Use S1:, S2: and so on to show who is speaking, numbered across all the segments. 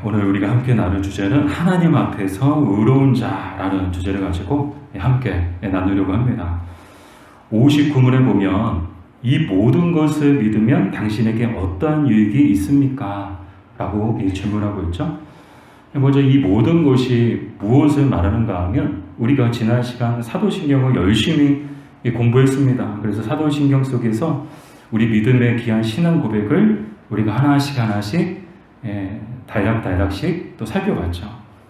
S1: 오늘 우리가 함께 나눌 주제는 하나님 앞에서 의로운 자라는 주제를 가지고 함께 나누려고 합니다. 59문에 보면 이 모든 것을 믿으면 당신에게 어떠한 유익이 있습니까? 라고 질문하고 있죠. 먼저 이 모든 것이 무엇을 말하는가 하면 우리가 지난 시간 사도신경을 열심히 공부했습니다. 그래서 사도신경 속에서 우리 믿음의 귀한 신앙 고백을 우리가 하나씩 단락씩 또 살펴봤죠.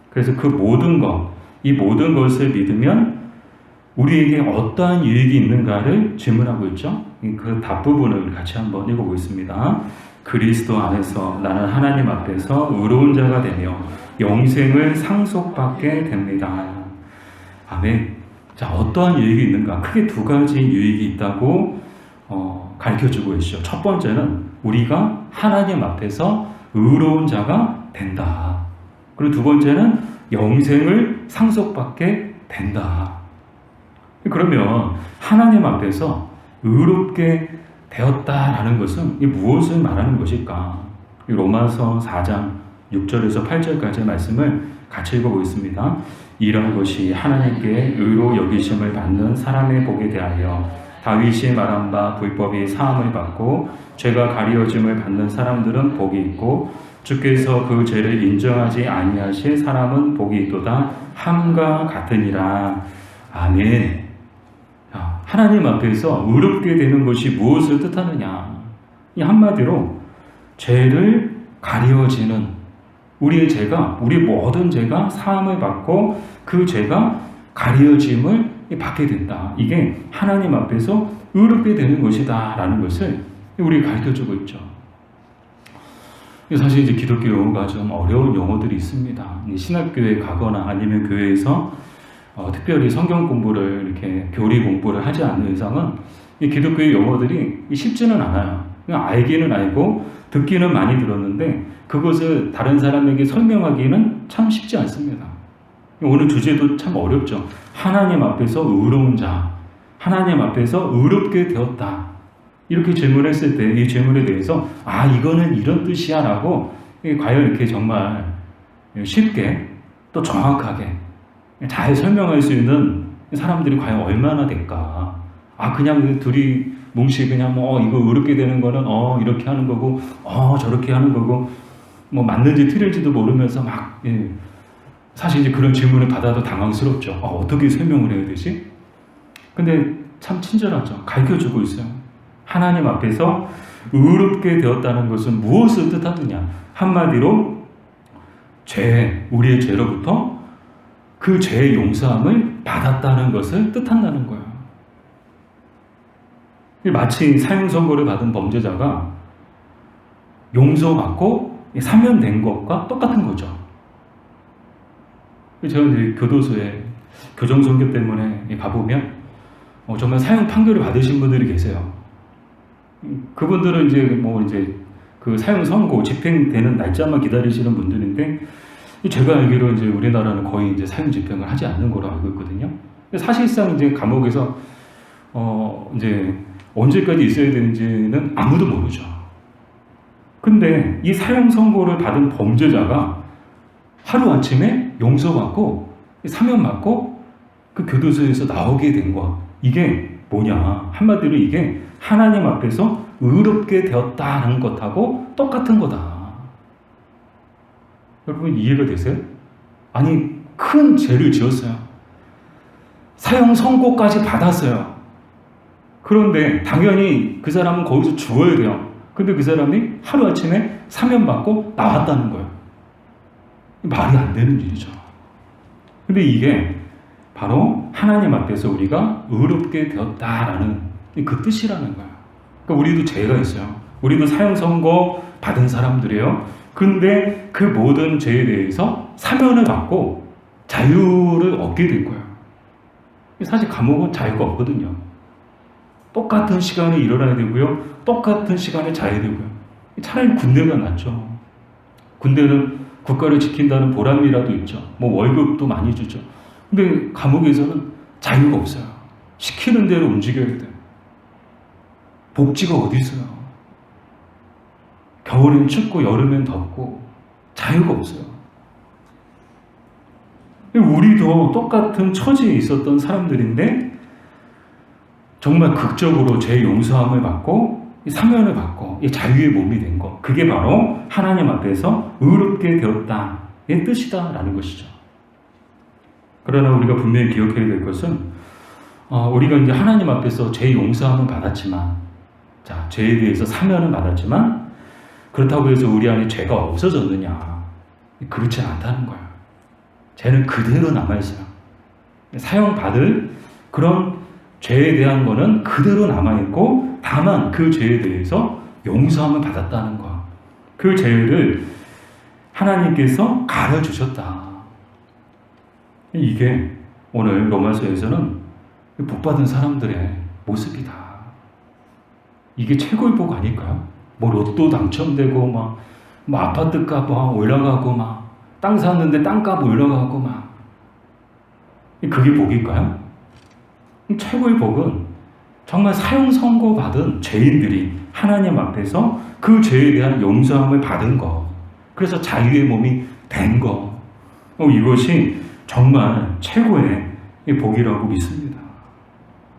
S1: 그래서 그 모든 것, 이 모든 것을 믿으면 우리에게 어떠한 유익이 있는가를 질문하고 있죠. 그 답 부분을 같이 한번 읽어보겠습니다. 그리스도 안에서 나는 하나님 앞에서 의로운 자가 되며 영생을 상속받게 됩니다. 아멘. 자, 어떠한 유익이 있는가? 크게 두 가지 유익이 있다고 가르쳐주고 계시죠. 첫 번째는 우리가 하나님 앞에서 의로운 자가 된다. 그리고 두 번째는 영생을 상속받게 된다. 그러면 하나님 앞에서 의롭게 되었다라는 것은 무엇을 말하는 것일까? 로마서 4장 6절에서 8절까지의 말씀을 같이 읽어보겠습니다. 이런 것이 하나님께 의로 여기심을 받는 사람의 복에 대하여 다윗이 말한 바 불법이 사함을 받고 죄가 가리워짐을 받는 사람들은 복이 있고 주께서 그 죄를 인정하지 아니하실 사람은 복이 있도다 함과 같으니라. 아멘. 하나님 앞에서 의롭게 되는 것이 무엇을 뜻하느냐? 이 한마디로 죄를 가리워지는 우리의 죄가, 우리 모든 죄가 사함을 받고 그 죄가 가리워짐을 받게 된다. 이게 하나님 앞에서 의롭게 되는 것이다 라는 것을 우리 가르쳐주고 있죠. 사실 이제 기독교 용어가 좀 어려운 용어들이 있습니다. 신학교에 가거나 아니면 교회에서 특별히 성경 공부를 이렇게 교리 공부를 하지 않는 이상은 이 기독교의 용어들이 쉽지는 않아요. 그냥 알기는 알고 듣기는 많이 들었는데 그것을 다른 사람에게 설명하기는 참 쉽지 않습니다. 오늘 주제도 참 어렵죠. 하나님 앞에서 의로운 자, 하나님 앞에서 의롭게 되었다. 이렇게 질문했을 때 이 질문에 대해서 이거는 이런 뜻이야 라고 과연 이렇게 정말 쉽게 또 정확하게 잘 설명할 수 있는 사람들이 과연 얼마나 될까? 그냥 둘이 뭉치 그냥 이거 의롭게 되는 거는 이렇게 하는 거고 저렇게 하는 거고 맞는지 틀릴지도 모르면서 사실 이제 그런 질문을 받아도 당황스럽죠. 어떻게 설명을 해야 되지? 근데 참 친절하죠. 가르쳐주고 있어요. 하나님 앞에서 의롭게 되었다는 것은 무엇을 뜻하느냐? 한마디로 우리의 죄로부터 그 죄의 용서함을 받았다는 것을 뜻한다는 거예요. 마치 사형 선고를 받은 범죄자가 용서받고 사면된 것과 똑같은 거죠. 제가 이제 교도소에 교정 선교 때문에 가보면 정말 사형 판결을 받으신 분들이 계세요. 그분들은 이제 그 사형 선고 집행되는 날짜만 기다리시는 분들인데 제가 알기로 이제 우리나라는 거의 이제 사형 집행을 하지 않는 걸로 알고 있거든요. 사실상 이제 감옥에서 이제 언제까지 있어야 되는지는 아무도 모르죠. 근데 이 사형 선고를 받은 범죄자가 하루 아침에 용서받고 사면받고 그 교도소에서 나오게 된 것, 이게 뭐냐? 한마디로 이게 하나님 앞에서 의롭게 되었다는 것하고 똑같은 거다. 여러분 이해가 되세요? 큰 죄를 지었어요. 사형 선고까지 받았어요. 그런데 당연히 그 사람은 거기서 죽어야 돼요. 근데 그 사람이 하루아침에 사면받고 나왔다는 거예요. 말이 안 되는 일이죠. 근데 이게 바로 하나님 앞에서 우리가 의롭게 되었다라는 그 뜻이라는 거예요. 그러니까 우리도 죄가 있어요. 우리도 사형 선고 받은 사람들이에요. 근데 그 모든 죄에 대해서 사면을 받고 자유를 얻게 된 거예요. 사실 감옥은 자유가 없거든요. 똑같은 시간에 일어나야 되고요. 똑같은 시간에 자야 되고요. 차라리 군대가 낫죠. 군대는 국가를 지킨다는 보람이라도 있죠. 월급도 많이 주죠. 근데 감옥에서는 자유가 없어요. 시키는 대로 움직여야 돼요. 복지가 어디 있어요? 겨울엔 춥고 여름엔 덥고 자유가 없어요. 우리도 똑같은 처지에 있었던 사람들인데 정말 극적으로 죄 용서함을 받고 사면을 받고 자유의 몸이 된 것, 그게 바로 하나님 앞에서 의롭게 되었다의 뜻이다라는 것이죠. 그러나 우리가 분명히 기억해야 될 것은 우리가 이제 하나님 앞에서 죄 용서함을 받았지만, 자, 죄에 대해서 사면을 받았지만 그렇다고 해서 우리 안에 죄가 없어졌느냐? 그렇지 않다는 거예요. 죄는 그대로 남아있어요. 사형받을 그런 죄에 대한 거는 그대로 남아있고, 다만 그 죄에 대해서 용서함을 받았다는 거. 그 죄를 하나님께서 가려주셨다. 이게 오늘 로마서에서는 복받은 사람들의 모습이다. 이게 최고의 복 아닐까요? 뭐 로또 당첨되고 막 아파트값 올라가고 막 땅 샀는데 땅값 올라가고 막, 그게 복일까요? 최고의 복은 정말 사형 선고 받은 죄인들이 하나님 앞에서 그 죄에 대한 용서함을 받은 것, 그래서 자유의 몸이 된 것, 이것이 정말 최고의 복이라고 믿습니다.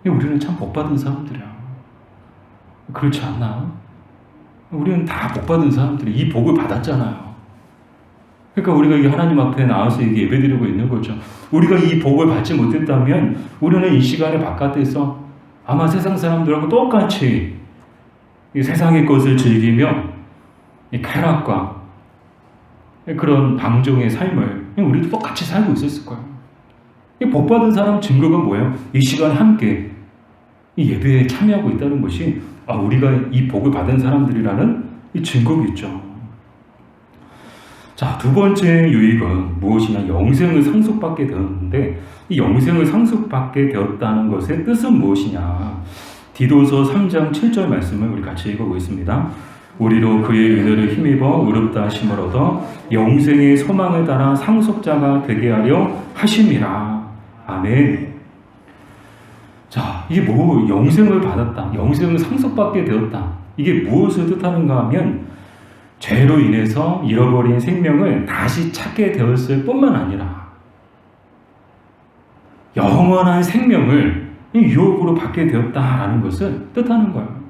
S1: 우리는 참 복받은 사람들이야. 그렇지 않나? 우리는 다 복받은 사람들이 이 복을 받았잖아요. 그러니까 우리가 이 하나님 앞에 나와서 이게 예배드리고 있는 거죠. 우리가 이 복을 받지 못했다면 우리는 이 시간에 바깥에서 아마 세상 사람들하고 똑같이 이 세상의 것을 즐기며 이 쾌락과 그런 방종의 삶을 우리도 똑같이 살고 있었을 거예요. 이 복받은 사람 증거가 뭐예요? 이 시간에 함께 이 예배에 참여하고 있다는 것이 우리가 이 복을 받은 사람들이라는 이 증거겠죠. 자, 두 번째 유익은 무엇이냐? 영생을 상속받게 되었는데, 이 영생을 상속받게 되었다는 것의 뜻은 무엇이냐? 디도서 3장 7절 말씀을 우리 같이 읽어보겠습니다. 우리로 그의 은혜를 힘입어 의롭다 하심을 얻어 영생의 소망을 따라 상속자가 되게 하려 하심이라. 아멘. 자, 이게 영생을 받았다, 영생을 상속받게 되었다, 이게 무엇을 뜻하는가 하면 죄로 인해서 잃어버린 생명을 다시 찾게 되었을 뿐만 아니라 영원한 생명을 유업으로 받게 되었다라는 것을 뜻하는 거예요.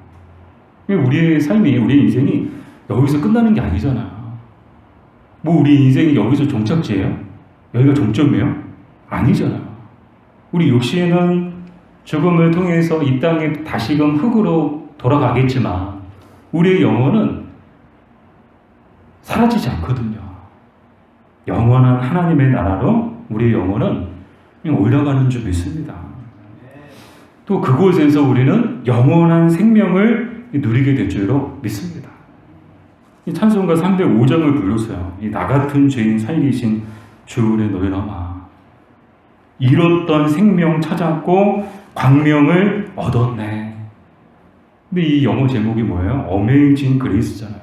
S1: 우리의 삶이, 우리의 인생이 여기서 끝나는 게 아니잖아요. 우리 인생이 여기서 종착지예요? 여기가 종점이에요? 아니잖아요. 우리 육신은 죽음을 통해서 이 땅에 다시금 흙으로 돌아가겠지만 우리의 영혼은 사라지지 않거든요. 영원한 하나님의 나라로 우리의 영혼은 올라가는 줄 믿습니다. 또 그곳에서 우리는 영원한 생명을 누리게 될 줄로 믿습니다. 이 찬송가 305장을 불렀어요. 나 같은 죄인 살리신 주 은혜 너희나마 잃었던 생명 찾았고 광명을 얻었네. 근데 이 영어 제목이 뭐예요? 어메이징 그레이스잖아요.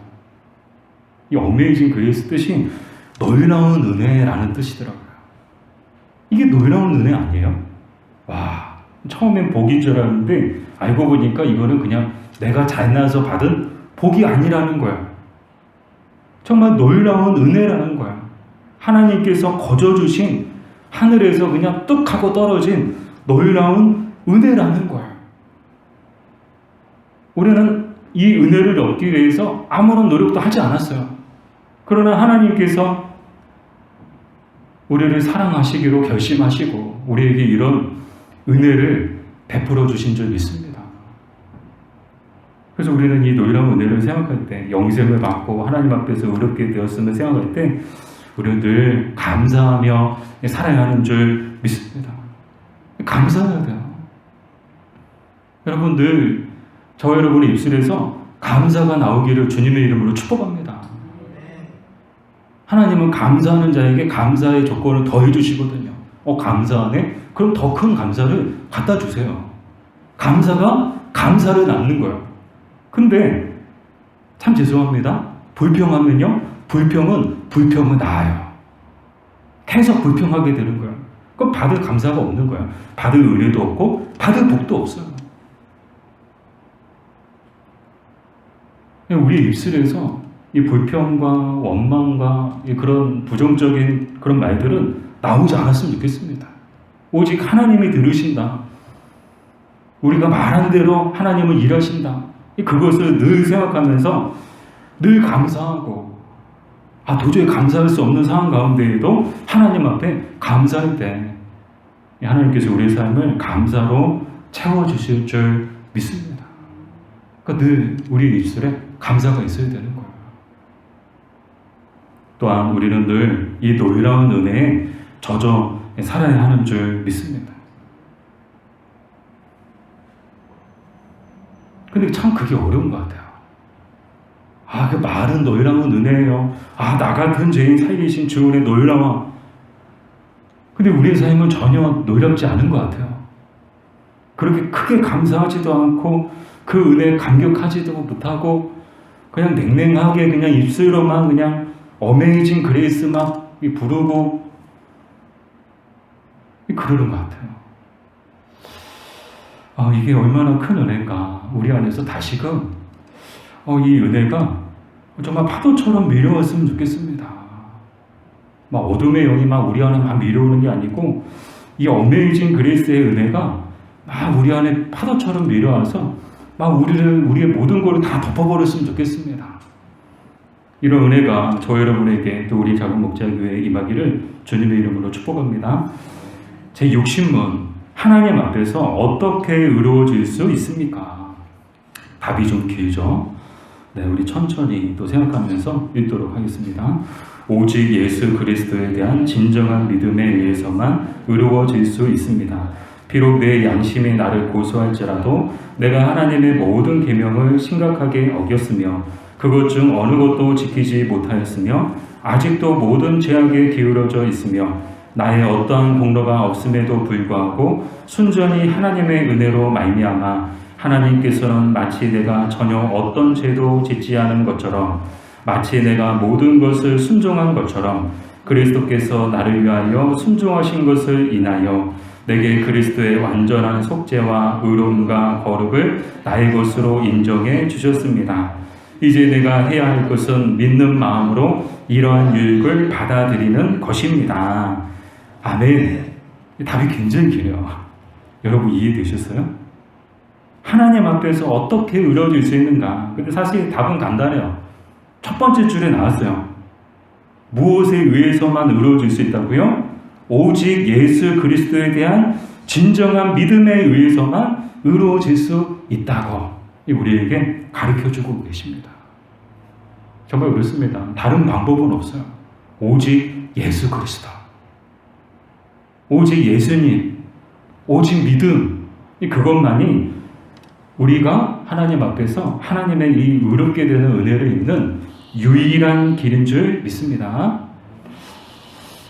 S1: 이 어메이징 그레이스 뜻이 놀라운 은혜라는 뜻이더라고요. 이게 놀라운 은혜 아니에요? 와, 처음엔 복인 줄 알았는데 알고 보니까 이거는 그냥 내가 잘나서 받은 복이 아니라는 거야. 정말 놀라운 은혜라는 거야. 하나님께서 거저주신 하늘에서 그냥 뚝 하고 떨어진 놀라운 은혜라는 거야. 우리는 이 은혜를 얻기 위해서 아무런 노력도 하지 않았어요. 그러나 하나님께서 우리를 사랑하시기로 결심하시고 우리에게 이런 은혜를 베풀어 주신 줄 믿습니다. 그래서 우리는 이 놀라운 은혜를 생각할 때, 영생을 받고 하나님 앞에서 의롭게 되었음을 생각할 때 우리는 늘 감사하며 살아야 하는 줄 믿습니다. 감사해야 돼요. 여러분, 늘 저 여러분의 입술에서 감사가 나오기를 주님의 이름으로 축복합니다. 하나님은 감사하는 자에게 감사의 조건을 더해 주시거든요. 감사하네? 그럼 더 큰 감사를 갖다 주세요. 감사가 감사를 낳는 거예요. 근데 참 죄송합니다. 불평하면요, 불평은 불평을 낳아요. 계속 불평하게 되는 거예요. 그럼 받을 감사가 없는 거예요. 받을 은혜도 없고 받을 복도 없어요. 우리의 입술에서 이 불평과 원망과 그런 부정적인 그런 말들은 나오지 않았으면 좋겠습니다. 오직 하나님이 들으신다. 우리가 말한 대로 하나님은 일하신다. 그것을 늘 생각하면서 늘 감사하고, 도저히 감사할 수 없는 상황 가운데에도 하나님 앞에 감사할 때 하나님께서 우리의 삶을 감사로 채워주실 줄 믿습니다. 그러니까 늘 우리 입술에 감사가 있어야 되는 거예요. 또한 우리는 늘 이 놀라운 은혜에 젖어 살아야 하는 줄 믿습니다. 근데 참 그게 어려운 것 같아요. 그 말은 놀라운 은혜예요. 나 같은 죄인 살리신 주 은혜 놀라워. 근데 우리의 삶은 전혀 놀랍지 않은 것 같아요. 그렇게 크게 감사하지도 않고 그 은혜에 감격하지도 못하고 그냥 냉랭하게 그냥 입술로만 그냥 어메이징 그레이스 막 부르고 그러는 것 같아요. 이게 얼마나 큰 은혜인가. 우리 안에서 다시금 이 은혜가 정말 파도처럼 밀려왔으면 좋겠습니다. 막 어둠의 영이 막 우리 안에 막 밀려오는 게 아니고 이 어메이징 그레이스의 은혜가 막 우리 안에 파도처럼 밀려와서 막 우리의 모든 것을 다 덮어버렸으면 좋겠습니다. 이런 은혜가 저 여러분에게 또 우리 작은 목자교회에 임하기를 주님의 이름으로 축복합니다. 제 욕심은 하나님 앞에서 어떻게 의로워질 수 있습니까? 답이 좀 길죠. 우리 천천히 또 생각하면서 읽도록 하겠습니다. 오직 예수 그리스도에 대한 진정한 믿음에 의해서만 의로워질 수 있습니다. 비록 내 양심이 나를 고소할지라도 내가 하나님의 모든 계명을 심각하게 어겼으며 그것 중 어느 것도 지키지 못하였으며 아직도 모든 죄악에 기울어져 있으며 나의 어떠한 공로가 없음에도 불구하고 순전히 하나님의 은혜로 말미암아 하나님께서는 마치 내가 전혀 어떤 죄도 짓지 않은 것처럼 마치 내가 모든 것을 순종한 것처럼 그리스도께서 나를 위하여 순종하신 것을 인하여 내게 그리스도의 완전한 속죄와 의로움과 거룩을 나의 것으로 인정해 주셨습니다. 이제 내가 해야 할 것은 믿는 마음으로 이러한 유익을 받아들이는 것입니다. 아멘. 답이 굉장히 길어요. 여러분 이해되셨어요? 하나님 앞에서 어떻게 의로워질 수 있는가? 근데 사실 답은 간단해요. 첫 번째 줄에 나왔어요. 무엇에 의해서만 의로워질 수 있다고요? 오직 예수 그리스도에 대한 진정한 믿음에 의해서만 의로워질 수 있다고 우리에게 가르쳐주고 계십니다. 정말 그렇습니다. 다른 방법은 없어요. 오직 예수 그리스도. 오직 예수님, 오직 믿음, 그것만이 우리가 하나님 앞에서 하나님의 이 의롭게 되는 은혜를 입는 유일한 길인 줄 믿습니다.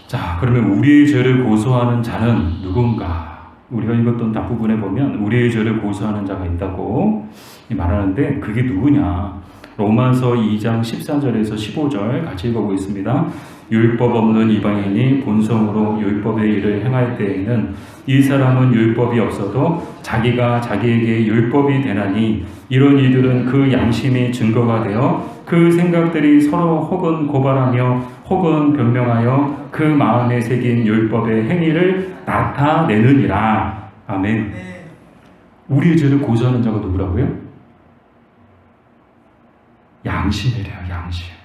S1: 자, 그러면 우리의 죄를 고소하는 자는 누군가? 우리가 읽었던 앞부분에 보면 우리의 죄를 고소하는 자가 있다고 말하는데 그게 누구냐? 로마서 2장 14절에서 15절 같이 읽어보겠습니다. 율법 없는 이방인이 본성으로 율법의 일을 행할 때에는 이 사람은 율법이 없어도 자기가 자기에게 율법이 되나니 이런 이들은 그 양심이 증거가 되어 그 생각들이 서로 혹은 고발하며 혹은 변명하여 그 마음에 새긴 율법의 행위를 나타내느니라. 아멘. 우리의 죄를 고소하는 자가 누구라고요? 양심이래요. 양심.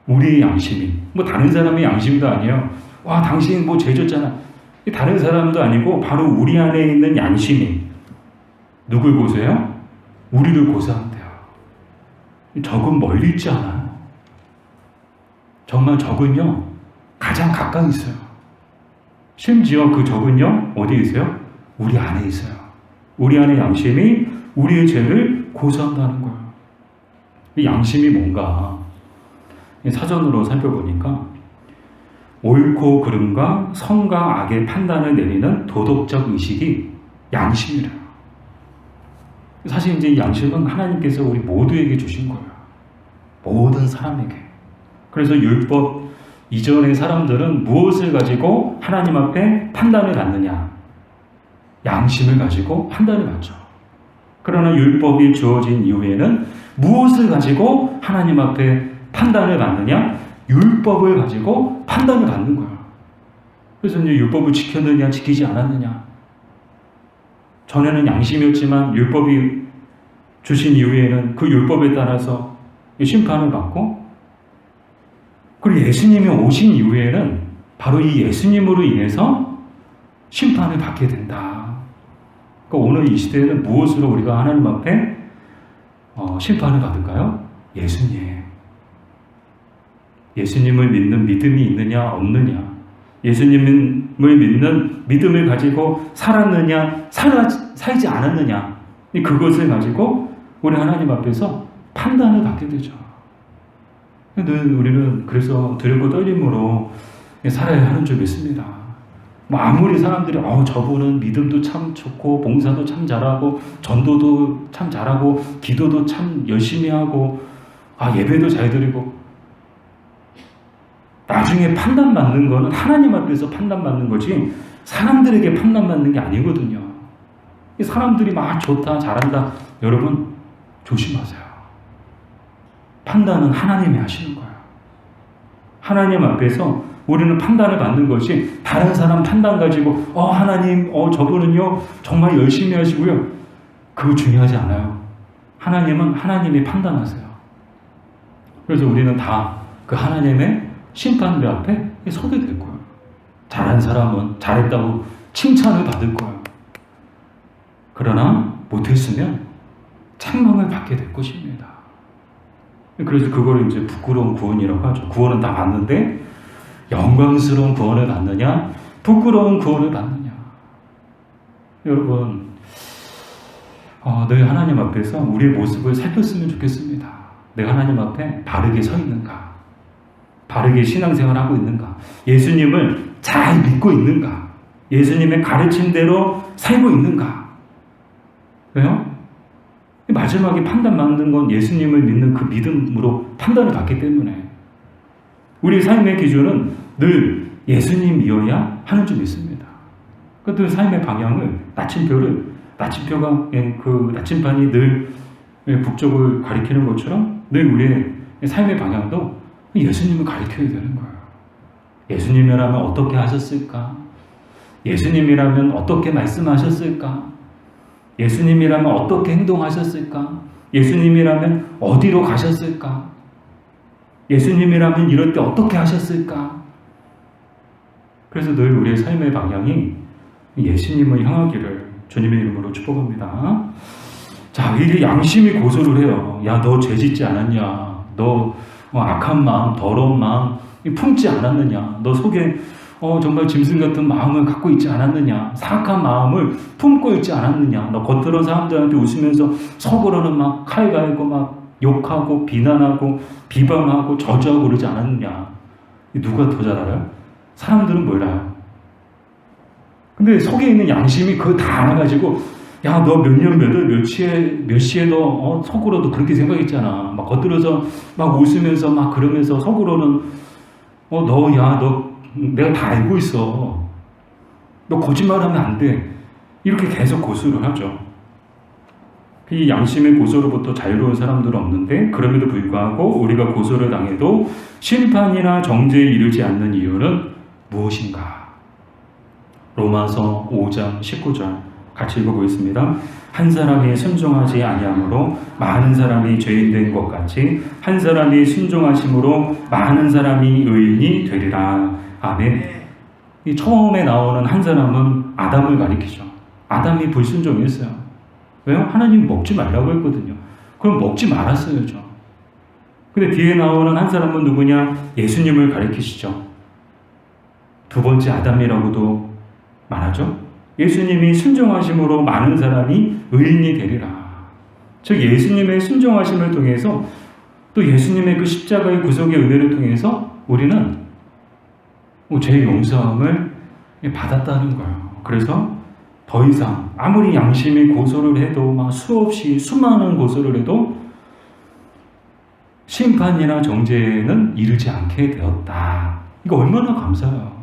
S1: 우리의 양심이. 다른 사람의 양심도 아니에요. 와, 당신 죄 졌잖아. 다른 사람도 아니고 바로 우리 안에 있는 양심이 누굴 고소해요? 우리를 고소한대요. 적은 멀리 있지 않아요. 정말 적은요, 가장 가까이 있어요. 심지어 그 적은요, 어디에 있어요? 우리 안에 있어요. 우리 안에 양심이 우리의 죄를 고소한다는 거예요. 이 양심이 뭔가? 사전으로 살펴보니까 옳고 그름과 선과 악의 판단을 내리는 도덕적 의식이 양심이래요. 사실 이제 이 양심은 하나님께서 우리 모두에게 주신 거예요. 모든 사람에게. 그래서 율법 이전의 사람들은 무엇을 가지고 하나님 앞에 판단을 갖느냐? 양심을 가지고 판단을 갖죠. 그러나 율법이 주어진 이후에는 무엇을 가지고 하나님 앞에 판단을 받느냐? 율법을 가지고 판단을 받는 거야. 그래서 이제 율법을 지켰느냐, 지키지 않았느냐. 전에는 양심이었지만 율법이 주신 이후에는 그 율법에 따라서 심판을 받고, 그리고 예수님이 오신 이후에는 바로 이 예수님으로 인해서 심판을 받게 된다. 그러니까 오늘 이 시대에는 무엇으로 우리가 하나님 앞에 심판을 받을까요? 예수님. 예수님을 믿는 믿음이 있느냐 없느냐, 예수님을 믿는 믿음을 가지고 살았느냐 살지 않았느냐, 그것을 가지고 우리 하나님 앞에서 판단을 받게 되죠. 늘 우리는 그래서 두렵고 떨림으로 살아야 하는 줄 믿습니다. 아무리 사람들이 저분은 믿음도 참 좋고 봉사도 참 잘하고 전도도 참 잘하고 기도도 참 열심히 하고 예배도 잘 드리고, 나중에 판단받는 거는 하나님 앞에서 판단받는 거지 사람들에게 판단받는 게 아니거든요. 사람들이 막 좋다 잘한다, 여러분 조심하세요. 판단은 하나님이 하시는 거예요. 하나님 앞에서 우리는 판단을 받는 것이 다른 사람 판단 가지고 하나님 저분은요 정말 열심히 하시고요, 그거 중요하지 않아요. 하나님은 하나님이 판단하세요. 그래서 우리는 다 그 하나님의 심판대 앞에 서게 될 거예요. 잘한 사람은 잘했다고 칭찬을 받을 거예요. 그러나 못했으면 책망을 받게 될 것입니다. 그래서 그거를 이제 부끄러운 구원이라고 하죠. 구원은 다 받는데 영광스러운 구원을 받느냐, 부끄러운 구원을 받느냐. 여러분, 늘 하나님 앞에서 우리의 모습을 살폈으면 좋겠습니다. 내가 하나님 앞에 바르게 서 있는가? 바르게 신앙생활하고 있는가? 예수님을 잘 믿고 있는가? 예수님의 가르침대로 살고 있는가? 왜요? 마지막에 판단받는 건 예수님을 믿는 그 믿음으로 판단을 받기 때문에 우리 삶의 기준은 늘 예수님이어야 하는 줄 믿습니다. 늘 삶의 방향을, 나침표가 그 나침반이 늘 북쪽을 가리키는 것처럼 늘 우리의 삶의 방향도 예수님을 가리켜야 되는 거예요. 예수님이라면 어떻게 하셨을까? 예수님이라면 어떻게 말씀하셨을까? 예수님이라면 어떻게 행동하셨을까? 예수님이라면 어디로 가셨을까? 예수님이라면 이럴 때 어떻게 하셨을까? 그래서 늘 우리의 삶의 방향이 예수님을 향하기를 주님의 이름으로 축복합니다. 자, 이게 양심이 고소를 해요. 야, 너 죄 짓지 않았냐? 너 악한 마음, 더러운 마음 품지 않았느냐? 너 속에 정말 짐승 같은 마음을 갖고 있지 않았느냐? 사악한 마음을 품고 있지 않았느냐? 너 겉으로 사람들한테 웃으면서 속으로는 막 칼 갈고 막 욕하고 비난하고 비방하고 저주하고 그러지 않았느냐? 누가 더 잘 알아요? 사람들은 몰라요. 근데 속에 있는 양심이 그거 다 알아가지고, 야, 너 몇 년 몇 시에 너 속으로도 그렇게 생각했잖아. 막 겉으로서 막 웃으면서 막 그러면서 속으로는 너 내가 다 알고 있어. 너 거짓말하면 안 돼. 이렇게 계속 고소를 하죠. 이 양심의 고소로부터 자유로운 사람들은 없는데, 그럼에도 불구하고 우리가 고소를 당해도 심판이나 정죄에 이르지 않는 이유는 무엇인가? 로마서 5장 19절 같이 읽어보겠습니다. 한 사람이 순종하지 아니함으로 많은 사람이 죄인된 것 같이 한 사람이 순종하심으로 많은 사람이 의인이 되리라. 아멘. 이 처음에 나오는 한 사람은 아담을 가리키죠. 아담이 불순종했어요. 왜요? 하나님 먹지 말라고 했거든요. 그럼 먹지 말았어야죠. 근데 뒤에 나오는 한 사람은 누구냐? 예수님을 가리키시죠. 두 번째 아담이라고도 말하죠. 예수님이 순종하심으로 많은 사람이 의인이 되리라. 즉 예수님의 순종하심을 통해서 또 예수님의 그 십자가의 구속의 은혜를 통해서 우리는 죄 용서함을 받았다는 거예요. 그래서 더 이상 아무리 양심이 고소를 해도 막 수없이 수많은 고소를 해도 심판이나 정죄에는 이르지 않게 되었다. 이거 얼마나 감사해요.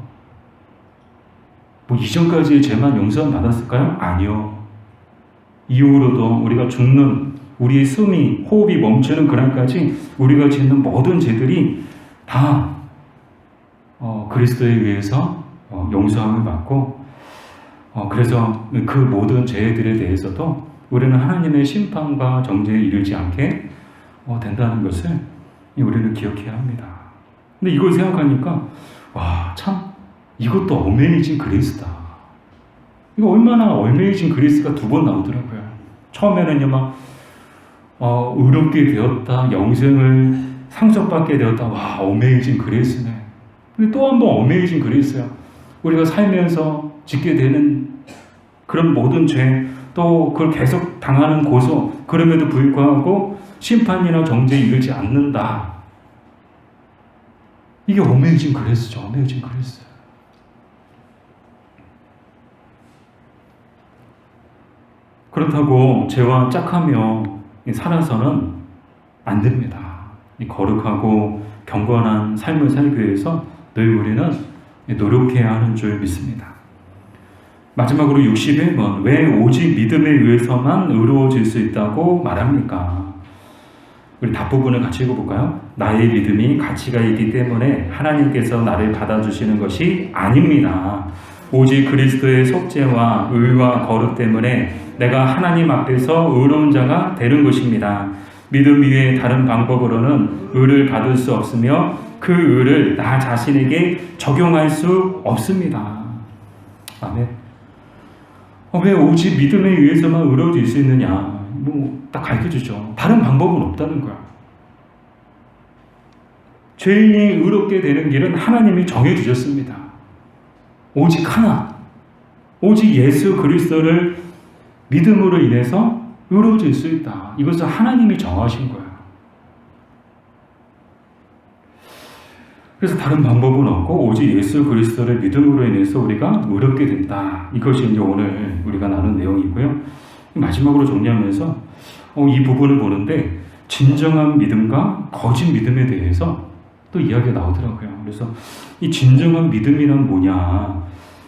S1: 이전까지의 죄만 용서받았을까요? 아니요. 이후로도 우리가 죽는 우리의 숨이, 호흡이 멈추는 그날까지 우리가 짓는 모든 죄들이 다 그리스도에 의해서 용서함을 받고 그래서 그 모든 죄들에 대해서도 우리는 하나님의 심판과 정죄에 이르지 않게 된다는 것을 우리는 기억해야 합니다. 근데 이걸 생각하니까 와, 참 이것도 어메이징 그레이스다. 이거 얼마나 어메이징 그레이스가 두 번 나오더라고요. 처음에는요 막 의롭게 되었다, 영생을 상속받게 되었다. 와, 어메이징 그레이스네. 근데 또 한 번 어메이징 그레이스야. 우리가 살면서 짓게 되는 그런 모든 죄, 또 그걸 계속 당하는 고소, 그럼에도 불구하고 심판이나 정죄에 이르지 않는다. 이게 어메이징 그레이스죠. 어메이징 그레이스. 그렇다고 죄와 짝하며 살아서는 안 됩니다. 이 거룩하고 경건한 삶을 살기 위해서 늘 우리는 노력해야 하는 줄 믿습니다. 마지막으로 61번, 왜 오직 믿음에 의해서만 의로워질 수 있다고 말합니까? 우리 답부분을 같이 읽어볼까요? 나의 믿음이 가치가 있기 때문에 하나님께서 나를 받아주시는 것이 아닙니다. 오직 그리스도의 속죄와 의와 거룩 때문에 내가 하나님 앞에서 의로운 자가 되는 것입니다. 믿음 위에 다른 방법으로는 의를 받을 수 없으며 그 의를 나 자신에게 적용할 수 없습니다. 아멘. 왜 오직 믿음에 의해서만 의로워질 수 있느냐? 딱 가르쳐주죠. 다른 방법은 없다는 거야. 죄인이 의롭게 되는 길은 하나님이 정해주셨습니다. 오직 하나, 오직 예수 그리스도를 믿음으로 인해서 의로워질 수 있다. 이것은 하나님이 정하신 거야. 그래서 다른 방법은 없고 오직 예수 그리스도를 믿음으로 인해서 우리가 의롭게 된다. 이것이 이제 오늘 우리가 나눈 내용이고요. 마지막으로 정리하면서 이 부분을 보는데 진정한 믿음과 거짓 믿음에 대해서 또 이야기가 나오더라고요. 그래서 이 진정한 믿음이란 뭐냐?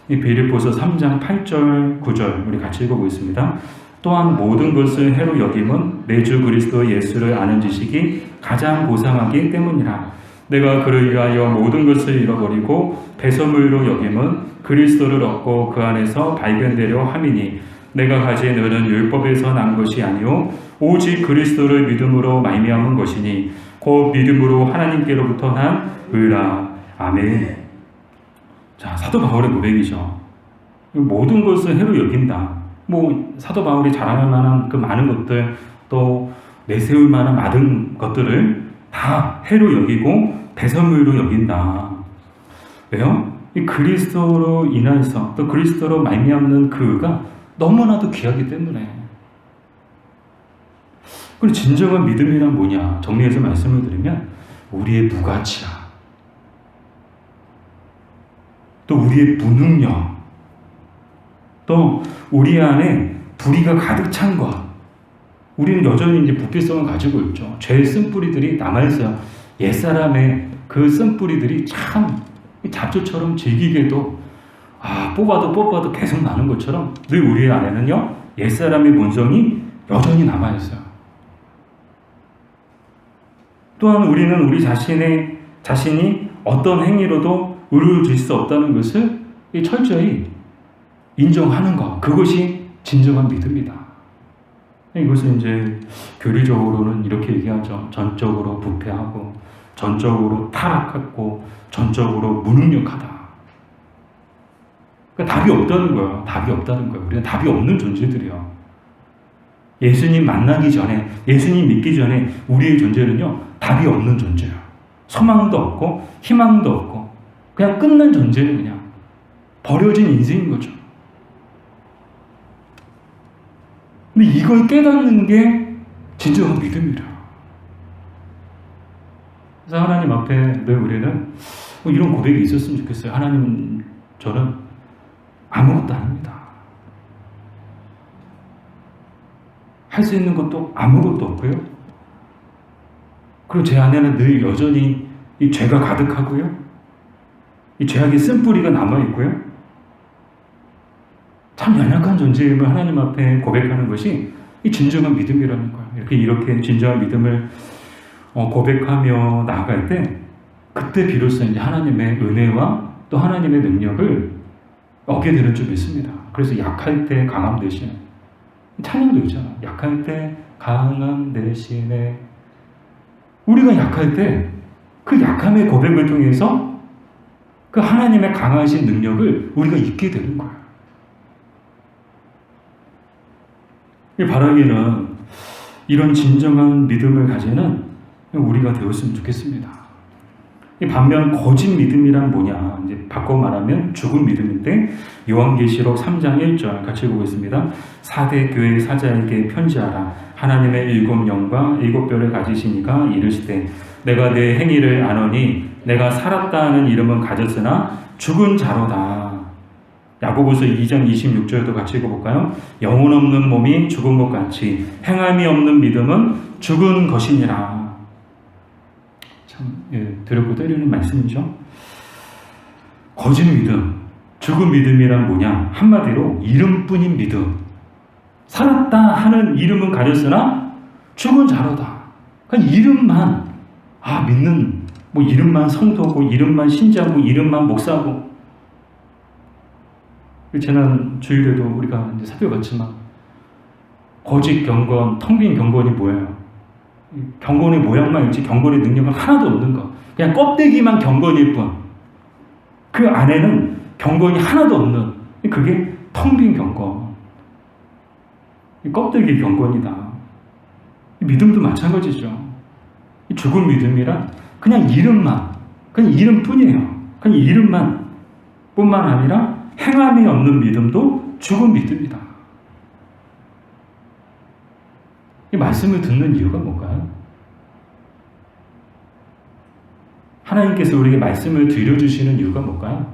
S1: 이 빌립보서 3장 8절 9절 우리 같이 읽어보겠습니다. 또한 모든 것을 해로 여김은 내 주 그리스도 예수를 아는 지식이 가장 고상하기 때문이라. 내가 그를 위하여 모든 것을 잃어버리고 배설물로 여김은 그리스도를 얻고 그 안에서 발견되려 함이니 내가 가진 의는 율법에서 난 것이 아니요 오직 그리스도를 믿음으로 말미암은 것이니 곧 믿음으로 하나님께로부터 난 의라. 아멘. 자, 사도 바울의 고백이죠. 모든 것을 해로 여긴다. 사도 바울이 자랑할 만한 그 많은 것들, 또 내세울 만한 많은 것들을 다 해로 여기고 배설물로 여긴다. 왜요? 이 그리스도로 인해서 또 그리스도로 말미암는 그 의가 너무나도 귀하기 때문에. 그리고 진정한 믿음이란 뭐냐? 정리해서 말씀을 드리면 우리의 무가치야. 또 우리의 무능력. 또 우리 안에 불의가 가득 찬 것. 우리는 여전히 이제 부패성을 가지고 있죠. 죄의 쓴뿌리들이 남아있어요. 옛사람의 그 쓴뿌리들이 참 잡초처럼 질기게도 뽑아도 계속 나는 것처럼 늘 우리 안에는요 옛사람의 본성이 여전히 남아있어요. 또한 우리는 우리 자신이 어떤 행위로도 의로워질 수 없다는 것을 철저히 인정하는 것, 그것이 진정한 믿음이다. 이것은 이제 교리적으로는 이렇게 얘기하죠. 전적으로 부패하고 전적으로 타락하고 전적으로 무능력하다. 그러니까 답이 없다는 거예요. 답이 없다는 거예요. 우리는 답이 없는 존재들이요. 예수님 만나기 전에, 예수님 믿기 전에 우리의 존재는요 답이 없는 존재예요. 소망도 없고 희망도 없고 그냥 끝난 존재예요. 그냥 버려진 인생인 거죠. 근데 이걸 깨닫는 게 진정한 믿음이라. 그래서 하나님 앞에 늘 우리는 이런 고백이 있었으면 좋겠어요. 하나님, 저는 아무것도 아닙니다. 할 수 있는 것도 아무것도 없고요. 그리고 제 안에는 늘 여전히 이 죄가 가득하고요. 이 죄악의 쓴뿌리가 남아있고요. 참 연약한 존재임을 하나님 앞에 고백하는 것이 이 진정한 믿음이라는 거예요. 이렇게 진정한 믿음을 고백하며 나아갈 때 그때 비로소 이제 하나님의 은혜와 또 하나님의 능력을 얻게 되는 줄 믿습니다. 그래서 약할 때 강함 대신에 찬양도 있잖아. 약할 때 강함 대신에 우리가 약할 때 그 약함의 고백을 통해서 그 하나님의 강하신 능력을 우리가 잊게 되는 거야. 이 바라기는 이런 진정한 믿음을 가지는 우리가 되었으면 좋겠습니다. 반면 거짓 믿음이란 뭐냐? 이제 바꿔 말하면 죽은 믿음인데 요한계시록 3장 1절 같이 보겠습니다. 4대 교회 사자에게 편지하라. 하나님의 7 영과 7 뼈를 가지시니가 이르시되 내가 내 행위를 아노니 내가 살았다 하는 이름은 가졌으나 죽은 자로다. 야고보서 2장 26절도 같이 읽어볼까요? 영혼 없는 몸이 죽은 것 같이 행함이 없는 믿음은 죽은 것이니라. 참 드럽고 때리는 말씀이죠. 거짓 믿음, 죽은 믿음이란 뭐냐? 한마디로 이름뿐인 믿음. 살았다 하는 이름은 가졌으나 죽은 자로다. 그러니까 이름만 믿는 이름만 성도고 이름만 신자고 이름만 목사고. 지난 주일에도 우리가 이제 살펴봤지만 거짓 경건, 텅 빈 경건이 뭐예요? 경건의 모양만 있지 경건의 능력은 하나도 없는 거. 그냥 껍데기만 경건일 뿐. 그 안에는 경건이 하나도 없는 그게 텅 빈 경건. 껍데기 경건이다. 믿음도 마찬가지죠. 죽은 믿음이란 그냥 이름만, 그냥 이름뿐이에요. 그냥 이름만 뿐만 아니라 행함이 없는 믿음도 죽은 믿음이다. 이 말씀을 듣는 이유가 뭔가요? 하나님께서 우리에게 말씀을 들려주시는 이유가 뭘까요?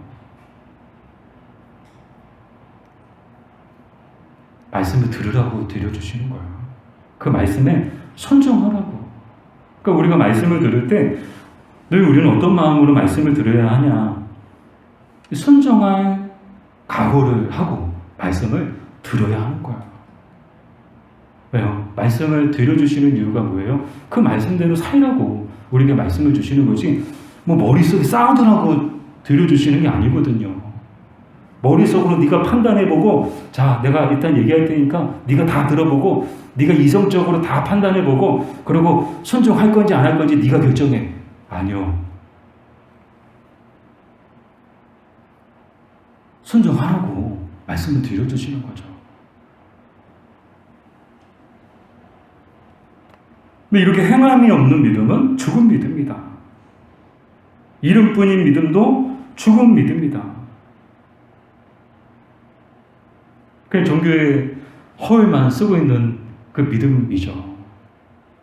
S1: 말씀을 들으라고 들려주시는 거예요. 그 말씀에 순종하라고. 그러니까 우리가 말씀을 들을 때 늘 우리는 어떤 마음으로 말씀을 들어야 하냐? 순종할 각오를 하고 말씀을 들어야 하는 거예요. 왜요? 말씀을 들려주시는 이유가 뭐예요? 그 말씀대로 살라고 우리에게 말씀을 주시는 거지 머릿속에 싸우더라고 들려주시는 게 아니거든요. 머릿속으로 네가 판단해보고 자 내가 일단 얘기할 테니까 네가 다 들어보고 네가 이성적으로 다 판단해보고 그리고 순종할 건지 안 할 건지 네가 결정해. 아니요. 순종하라고 말씀을 들려주시는 거죠. 근데 이렇게 행함이 없는 믿음은 죽은 믿음이다. 이름뿐인 믿음도 죽은 믿음이다. 그냥 종교에 허울만 쓰고 있는 그 믿음이죠.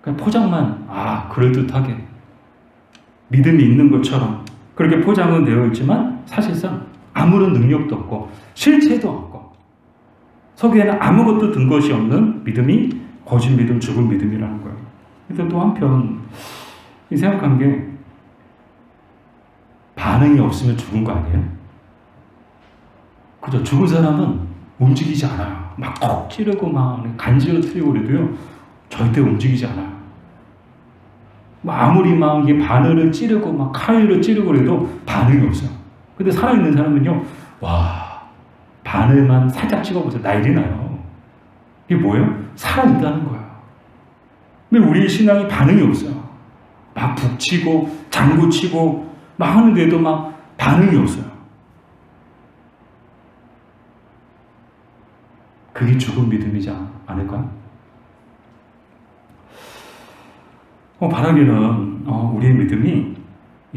S1: 그냥 포장만 그럴듯하게 믿음이 있는 것처럼 그렇게 포장은 되어 있지만 사실상 아무런 능력도 없고 실체도 없고 속에는 아무것도 든 것이 없는 믿음이 거짓 믿음, 죽은 믿음이라는 거예요. 근데 또 한편 생각한 게 반응이 없으면 죽은 거 아니에요? 그죠? 죽은 사람은 움직이지 않아요. 막 콕 찌르고 막 간지러뜨리고 그래도요 절대 움직이지 않아요. 아무리 막 이게 바늘을 찌르고 막 칼로 찌르고 그래도 반응이 없어요. 근데 살아있는 사람은요, 바늘만 살짝 찍어보세요. 난리 나요. 이게 뭐예요? 살아있다는 거예요. 근데 우리의 신앙이 반응이 없어요. 막 북치고, 장구치고, 막 하는데도 막 반응이 없어요. 그게 죽은 믿음이지 않을까요? 바라기는 우리의 믿음이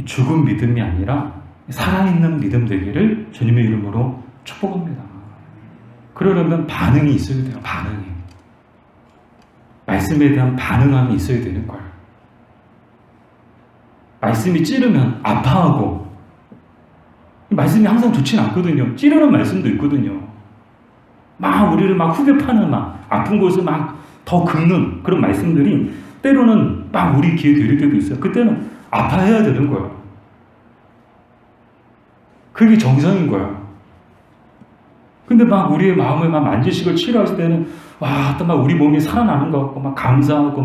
S1: 죽은 믿음이 아니라 살아있는 믿음 되기를 주님의 이름으로 축복합니다. 그러려면 반응이 있어야 돼요. 반응이. 말씀에 대한 반응함이 있어야 되는 거예요. 말씀이 찌르면 아파하고 말씀이 항상 좋진 않거든요. 찌르는 말씀도 있거든요. 막 우리를 막 후벼 파는 아픈 곳을 막 더 긁는 그런 말씀들이 때로는 막 우리 귀에 들릴 때도 있어요. 그때는 아파해야 되는 거예요. 그게 정상인 거예요. 근데 막 우리의 마음을 막 만지시고 치료하실 때는 와, 또 막 우리 몸이 살아나는 것 같고, 막 감사하고,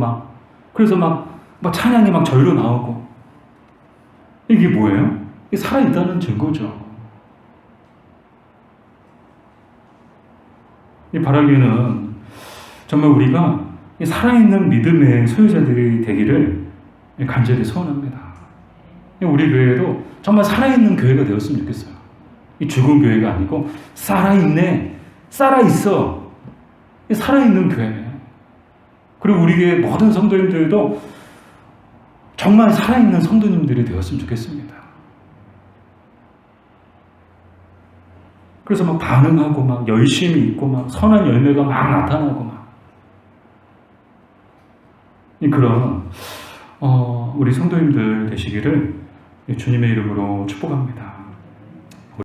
S1: 그래서 막 찬양이 막 절로 나오고. 이게 뭐예요? 이게 살아있다는 증거죠. 이 바라기는 정말 우리가 살아있는 믿음의 소유자들이 되기를 간절히 소원합니다. 우리 교회도 정말 살아있는 교회가 되었으면 좋겠어요. 이 죽은 교회가 아니고 살아있네, 살아있어, 살아있는 교회. 그리고 우리 교회 모든 성도님들도 정말 살아있는 성도님들이 되었으면 좋겠습니다. 그래서 막 반응하고 막 열심히 있고 막 선한 열매가 막 나타나고 막 그런 우리 성도님들 되시기를 주님의 이름으로 축복합니다.